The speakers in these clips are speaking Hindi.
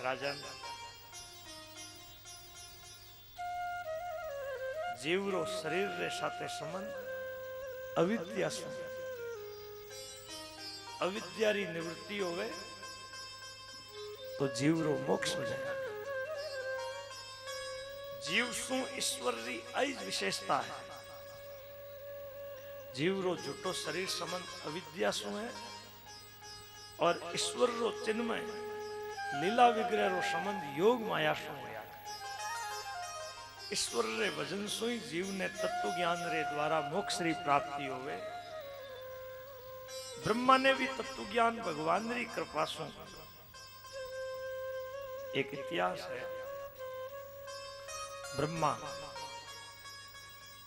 राजन जीवरो शरीर रे साथे संबंध अविद्या से अविद्या री निवृत्ति होवे तो जीवरो मोक्ष हो जाए। जीव सु ईश्वर री आई विशेषता है। जीवरो झूठो शरीर संबंध अविद्या सु है और ईश्वर रो चिन्मय लीला विग्रह रो संबंध योग माया सु है। ईश्वर रे भजन सु ही जीव ने तत्व ज्ञान रे द्वारा मोक्ष री प्राप्ति होवे। ब्रह्मा ने भी तत्व ज्ञान भगवान री कृपा सु। एक इतिहास है। ब्रह्मा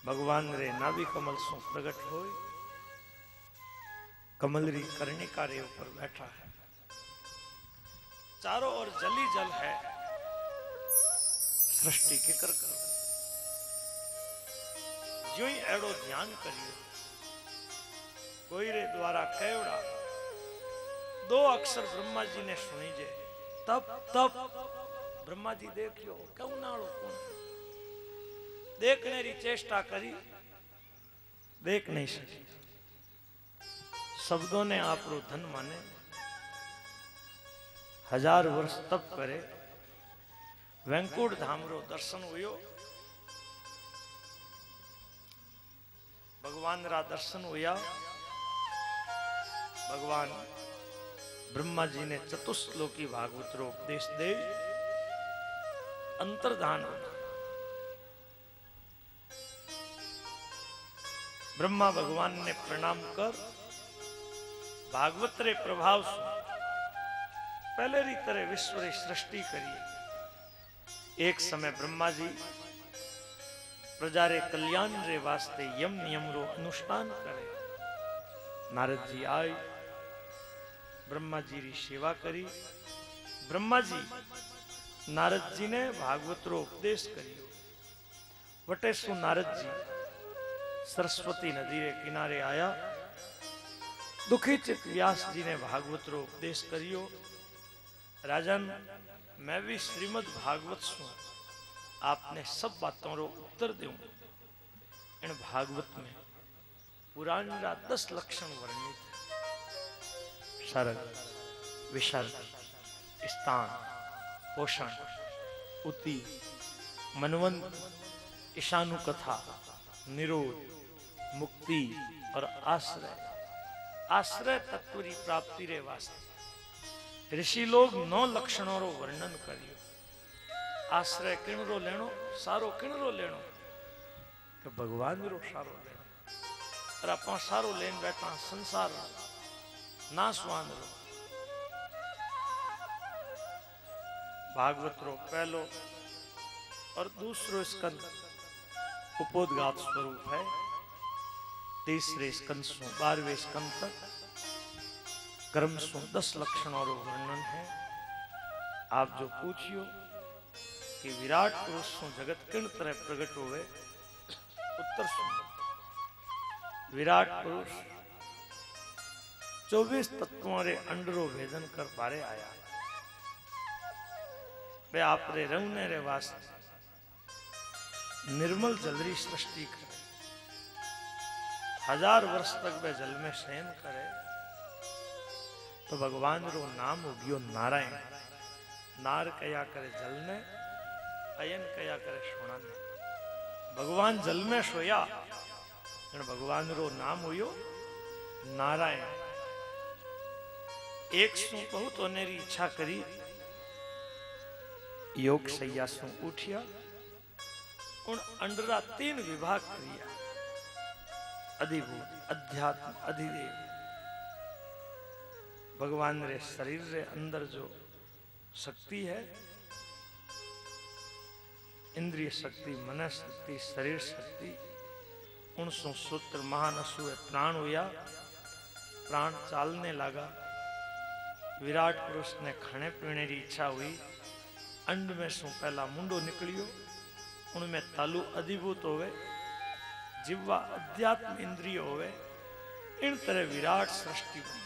भगवान रे नाभि कमल सु प्रकट होए। कमल री कर्णिका रे ऊपर बैठा है। चारों ओर जल ही जल है। सृष्टि की कर जो ही एड़ो ध्यान करियो। कोई रे द्वारा केवड़ा दो अक्षर ब्रह्मा जी ने सुनी जे तब तब ब्रह्मा जी देखियो क्यों नाड़ो कौन देखने री चेष्टा करी देख नहीं सकी। शब्दों ने आप रो धन माने 1000 वर्ष तप करे वैकुंठ धाम रो दर्शन हुयो। भगवान रा दर्शन हुआ। भगवान ब्रह्मा जी ने चतुश्लोकी भागवत रो उपदेश दे अंतर्धान होना। ब्रह्मा भगवान ने प्रणाम कर भागवत रे प्रभाव से पहले री तरह विश्व री सृष्टि करी। एक समय ब्रह्मा जी प्रजा रे कल्याण रे वास्ते यम नियम रो अनुष्ठान करे। नारद जी आए ब्रह्मा जी री सेवा करी। ब्रह्मा जी नारद जी ने भागवत रो उपदेश करियो। वटे सु नारद जी सरस्वती नदी रे किनारे आया। दुखी चित व्यास जी ने भागवत रो उपदेश करियो। राजन मैं भी श्रीमद भागवत सु आपने सब बातों रो उत्तर दूं। इन भागवत में पुराण रा 10 लक्षण वर्णित है। शरद, विशर्ग, स्थान, पोषण, उति, मनवंत, ईशानु कथा, निरोध, मुक्ति और आश्रय। आश्रय तत्व की प्राप्ति रे वास्ते ऋषि लोग 9 लक्षणों रो वर्णन करियो। आश्रय किणरो लेनो, सारो किणरो लेनो कि भगवान रो सारो लेनो। और आप सारो लेन बैठा संसार नासवान रो। भागवत रो पहलो और दूसरो स्कंद उपोद्घात स्वरूप है। तीसरे स्कंद सु 12वें स्कंद तक कर्म सु 10 लक्षणों रो वर्णन है। आप जो पूछियो कि विराट पुरुष सु जगत किन तरह प्रकट होवे, उत्तर सुनो। विराट पुरुष 24 तत्वों रे अंडरो भेदन कर पारे आया। वे आप रे रंगने रे वास्ते निर्मल जलरी सृष्टि करे। 1000 वर्ष तक वे जल में शयन करे तो भगवान रो नाम उगियो नारायण। नार कया करे जल ने, अयन कया करे सोना ने। भगवान जल में सोया भगवान रो नाम हुयो नारायण। एक सु बहुत होने री इच्छा करी। योग सैया सु उठिया। उन अंडरा 3 विभाग करिया। अधिभूत, अध्यात्म, अधिदेव। भगवान रे शरीर रे अंदर जो शक्ति है, इंद्रिय शक्ति, मन शक्ति, शरीर शक्ति, उनसों सूत्र महानसु प्राण हुआ। प्राण चालने लगा। विराट पुरुष ने खाने पीने की इच्छा हुई। अंड में सु पहला मुंडो निकलियो। उनमें तालु अधिभूत होवे, जिह्वा अध्यात्म इंद्रिय होवे। इन तरह विराट सृष्टि बनी।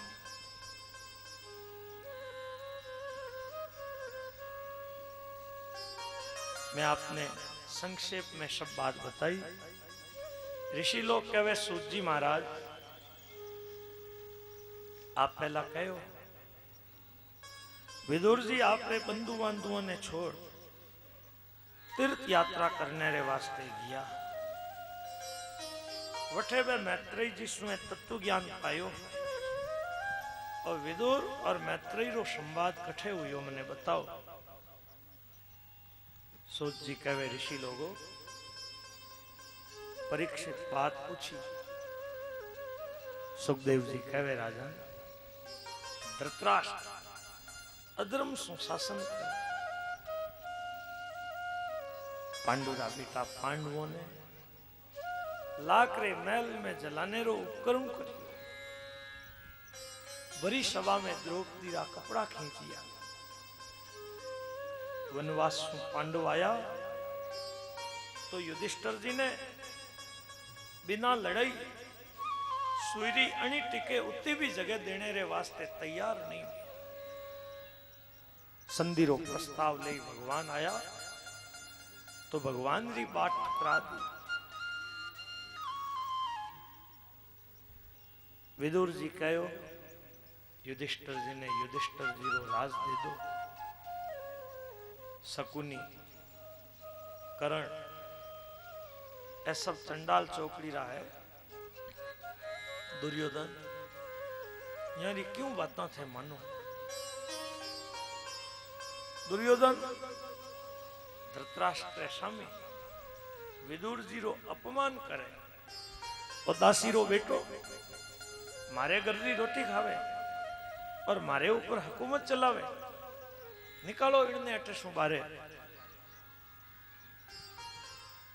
मैं आपने संक्षेप में सब बात बताई। ऋषि लोग कहे सूत जी महाराज आप पहला कहो। विदुर जी आपने बंधु बांधुओं ने छोड़ तीर्थ यात्रा करने रे वास्ते गया। वठे वे मैत्रेय जी सुने तत्व ज्ञान पायो और विदुर और मैत्रेय रो संवाद कठे हुयो मने बताओ। सूत जी कहे ऋषि लोगों परीक्षित बात पूछी। सुखदेव जी कहे राजन धृतराष्ट्र अधर्म सु शासन कर पांडुरा बेटा पांडवों ने लाकरे महल में जलाने रो उपकरण करियो। बड़ी सभा में द्रौपदी रा कपड़ा खींचिया। वनवास सु पांडव आया तो युधिष्ठिर जी ने बिना लड़ाई सुईरी अणी टिके उतनी भी जगह देने रे वास्ते तैयार नहीं हुए। संधि रो प्रस्ताव ले भगवान आया तो भगवान जी बात ठकरा दी। विदुर जी कहो युधिष्ठिर जी ने युधिष्ठिर जी रो राज दे दो। शकुनी करण ऐ सब चंडाल चौकड़ी रहा है। दुर्योधन यानी क्यों बातें थे मानो। दुर्योधन धृतराष्ट्र सामे विदुर जी रो अपमान करे और दासी रो बेटो मारे घर री रोटी खावे और मारे ऊपर हुकूमत चलावे। निकालो इन्हें अटे शू बारे।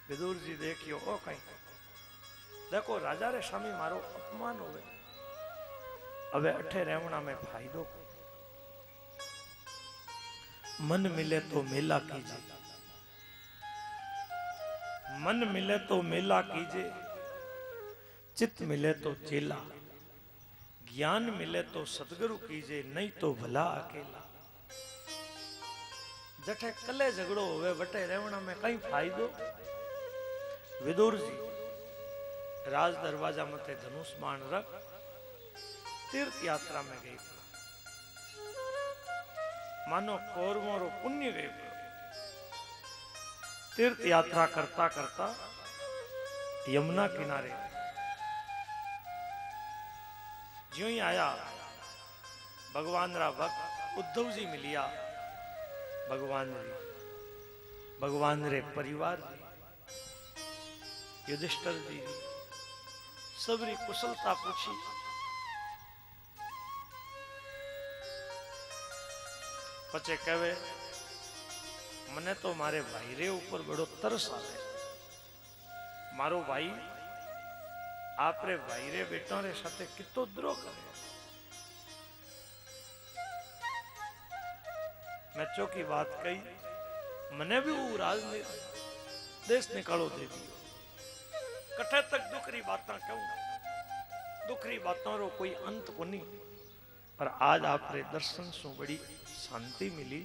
विदुर जी देखियो ओ कहीं देखो राजा रे स्वामी मारो अपमान होवे अबे अठे रेवणा में फायदो। मन मिले तो मेला कीजे मन मिले तो मेला कीजे चित्त मिले तो चेला ज्ञान मिले तो सदगुरु कीजे नहीं तो भला अकेला। जठे कले झगड़ो होवे वटे रेवणा में कई फायदो। विदुर जी राज दरवाजा मते धनुष बाण रख तीर्थ यात्रा में गई। मानो कौरवों रो पुण्य गई। तीर्थ यात्रा करता करता यमुना किनारे ज्यों ही आया भगवान रा भक्त उद्धव जी मिलिया। भगवान रे परिवार युधिष्ठिर जी सबरी कुशलता पूछी। पचे कहे मने तो मारे भाई रे ऊपर बड़ो तरस आवे। मारो भाई आप रे भाई रे बेटा रे साथे कितो द्रोह करे। मैं चौकी बात कही मने भी वो राज देश निकालो दे दियो। कठे तक दुखरी बातें कहूं दुखरी बातों रो कोई अंत को नहीं। पर आज आप रे दर्शन सु बड़ी शांति मिली।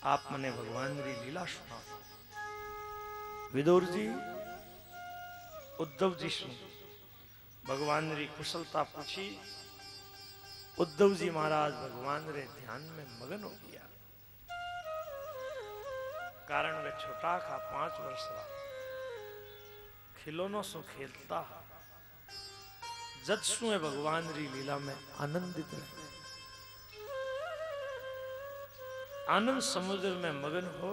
आप मने भगवान री लीला सुना। विदुर जी उद्धव जी सु भगवान री कुशलता पूछी। उद्धव जी महाराज भगवान रे ध्यान में मगन हो गया। कारण वे छोटा खा 5 वर्ष का खिलौनों सु खेलता जज सुए भगवान री लीला में आनंदित रहे। आनंद समुद्र में मगन हो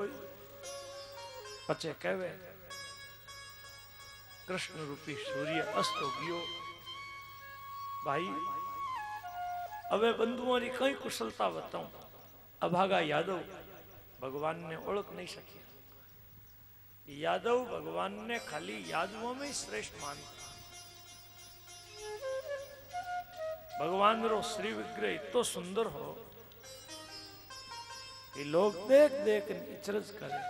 पचे कहवे कृष्ण रूपी सूर्य अस्त हो गयो। भाई अबे बंधुओं री कई कुशलता बताऊं। अभागा यादव भगवान ने ओळख नहीं सकिया। यादव भगवान ने खाली यादवों में श्रेष्ठ मानता। भगवान रो श्री विग्रह इतो सुंदर हो ये लोग देख देख इचरज करे।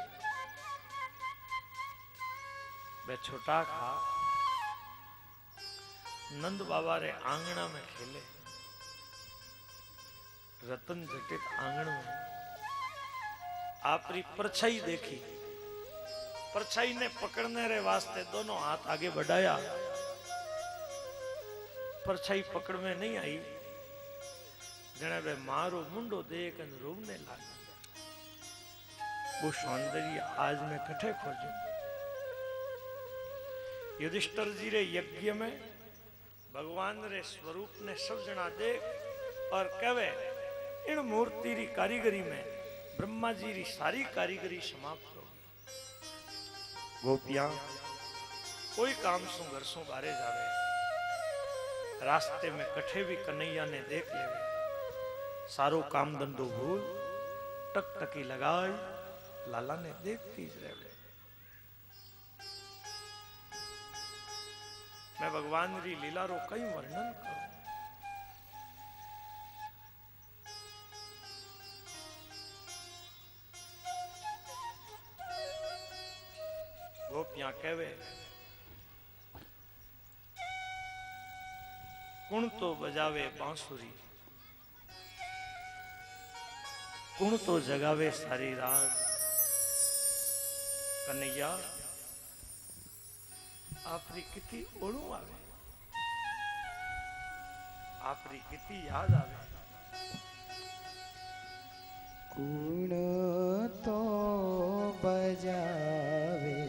वे छोटा खा नंद बाबा रे आंगना में खेले। रतन जटित आंगन में आपरी परछाई देखी, परछाई ने पकड़ने रे वास्ते दोनों हाथ आगे बढ़ाया, परछाई पकड़ में नहीं आई। जने वे मारो मुंडो देख रोने लगी। वो सौंदर्य आज मैं कठे खोजू। युधिष्ठिर जी रे यज्ञ में भगवान रे स्वरूप ने सब जना देख और कहे इन मूर्ति री कारीगरी में ब्रह्मा जी री सारी कारीगरी समाप्त होगी। गोपियां कोई काम सु घर सु बारे जावे, रास्ते में कठे भी कन्हैया ने देख ले, सारो काम धंधो भूल टकटकी लगाई लाला ने देखती रहे। मैं भगवान री लीला रो कई वर्णन करूं। गोपियां कहवे कुण तो बजावे बांसुरी, कुण तो जगावे सारी रात। कन्हैया आपरी कितनी ओळू आवे, आपरी कितनी याद आवे। कुण तो बजावे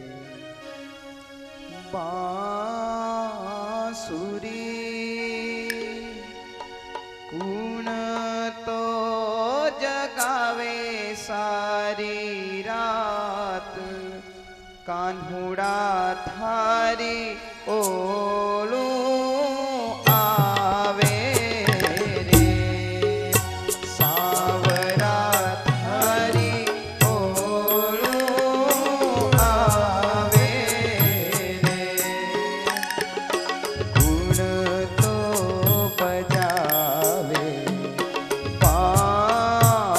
बांसुरी, कुण तो जगावे सारी रात। कान्हुड़ा थारी ओलू आवे रे, सावरा थारी ओलू आवे रे। गुण तो बजावे बांसुरी,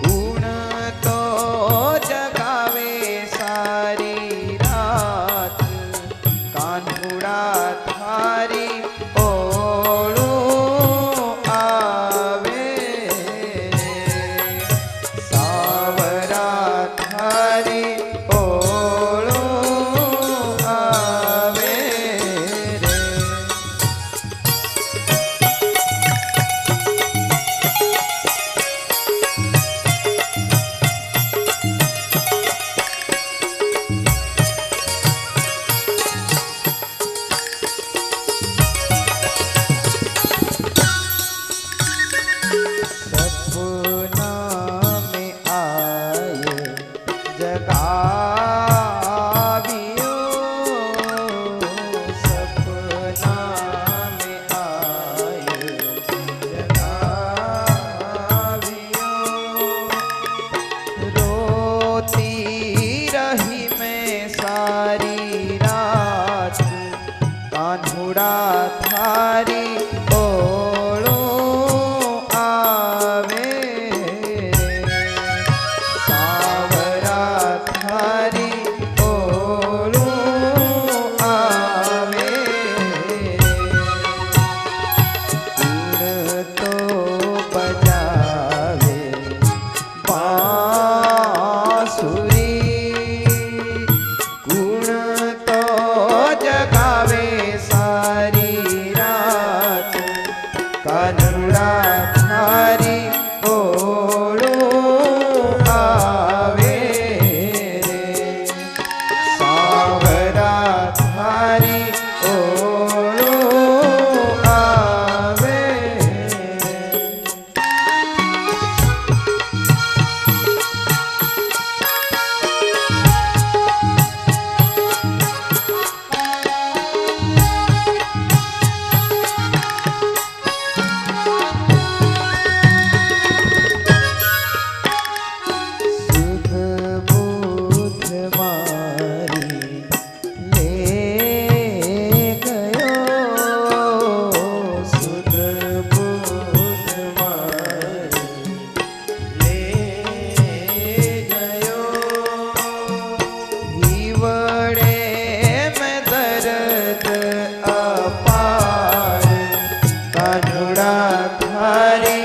गुण तो जगावे सारी रात। कान्हुड़ा थारी ओळू आवे रे, सावरा थारी ओळू आवे रे। सपना में आए जगावियो, सपना में आए जगावियो। रोती रही मैं सारी रात। कान्हुड़ा थारी ओळू आवे रे, सावरा थारी ओळू आवे रे। गुण तो बजावे बांसुरी, गुण तो जगावे सारी रात। कान्हुड़ा थारी ओळू आवे रे, सावरा थारी ओळू आवे रे। सुध बुध मारी ले गयो, सुध बुध मारी ले गयो। हिवड़े में दर्द अपार। कान्हुड़ा थारी